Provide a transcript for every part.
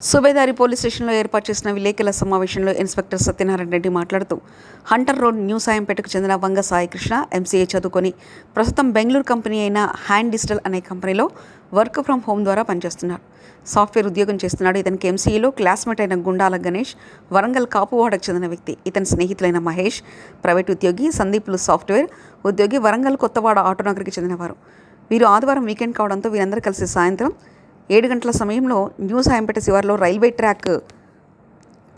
Subedari police స్టేషన్లో ఏర్పాటు చేసిన విలేకరుల సమావేశంలో ఇన్స్పెక్టర్ సత్యనారాయణ రెడ్డి మాట్లాడుతూ హంటర్ రోడ్ న్యూ సాయంపేటకు చెందిన వంగ సాయికృష్ణ ఎంసీఏ చదువుకొని ప్రస్తుతం బెంగళూరు కంపెనీ అయిన హ్యాండ్ డిజిటల్ అనే కంపెనీలో వర్క్ ఫ్రమ్ హోమ్ ద్వారా పనిచేస్తున్నారు. సాఫ్ట్వేర్ ఉద్యోగం చేస్తున్నాడు. ఇతనికి ఎంసీఏలో క్లాస్మేట్ అయిన గుండాల గణేష్ వరంగల్ కాపువాడకు చెందిన వ్యక్తి. ఇతని స్నేహితులైన మహేష్ ప్రైవేట్ ఉద్యోగి, సందీప్లు సాఫ్ట్వేర్ ఉద్యోగి వరంగల్ కొత్తవాడ ఆటోనగర్కి చెందినవారు. వీరు ఆదివారం వీకెండ్ కావడంతో వీరందరూ కలిసి సాయంత్రం 7 గంటల సమయంలో న్యూ సాయంపేట శివార్లో రైల్వే ట్రాక్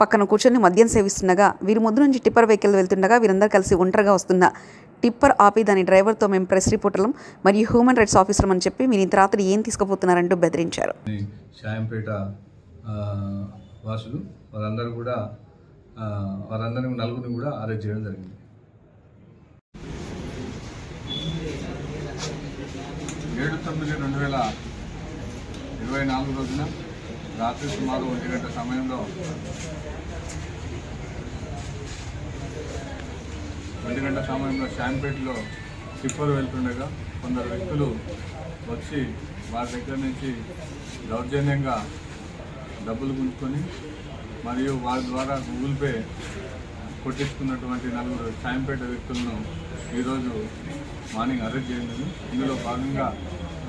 పక్కన కూర్చొని మద్యం సేవిస్తుండగా వీరి ముందు నుంచి టిప్పర్ వెహికల్ వెళ్తుండగా వీరందరూ కలిసి ఒంటరిగా వస్తున్న టిప్పర్ ఆపి దాని డ్రైవర్తో మేము ప్రెస్ రిపోర్టర్లం మరియు హ్యూమన్ రైట్స్ ఆఫీసర్ అని చెప్పి మీరు ఇంత రాత్రి ఏం తీసుకుపోతున్నారంటూ బెదిరించారు. సాయంపేట వాసులు వారందరూ నలుగురిని కూడా అరెస్ట్ చేయడం జరిగింది. 7/9/2024 రోజున రాత్రి సుమారు 1 గంట సమయంలో సాయంపేటలో టిప్పర్ వెళ్తుండగా కొందరు వ్యక్తులు వచ్చి వారి దగ్గర నుంచి దౌర్జన్యంగా డబ్బులు గుంజుకొని మరియు వారి ద్వారా గూగుల్ పే కొట్టించుకున్నటువంటి 4 సాయంపేట వ్యక్తులను ఈరోజు మార్నింగ్ అరెస్ట్ చేసింది. ఇందులో భాగంగా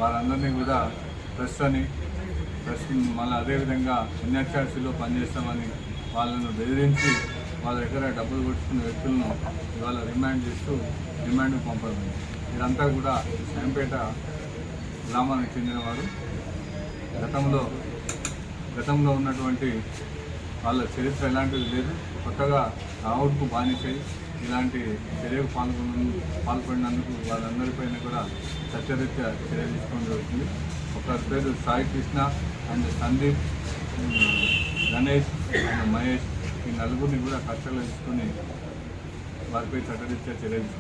వారందరినీ కూడా ప్రెస్ మళ్ళీ అదేవిధంగా ఎన్హెచ్ఆర్సీలో పనిచేస్తామని వాళ్ళను బెదిరించి వాళ్ళ దగ్గర డబ్బులు కొట్టుకున్న వ్యక్తులను ఇవాళ రిమాండ్ చేస్తూ రిమాండ్కు పంపడం. ఇదంతా కూడా సాయంపేట గ్రామానికి చెందినవారు. గతంలో ఉన్నటువంటి వాళ్ళ చరిత్ర ఎలాంటిది లేదు. కొత్తగా రావుడ్కు బానిసై ఇలాంటి చర్యకు పాల్పడినందుకు వాళ్ళందరిపైన కూడా చట్టరీత్యా చర్య తీసుకోవడం జరుగుతుంది. ఒకరి పేరు సాయి కృష్ణ అండ్ సందీప్, గణేష్ అండ్ మహేష్, ఈ నలుగురిని కూడా కస్టడీలో తీసుకొని వారిపై చట్టరీత్యా చర్య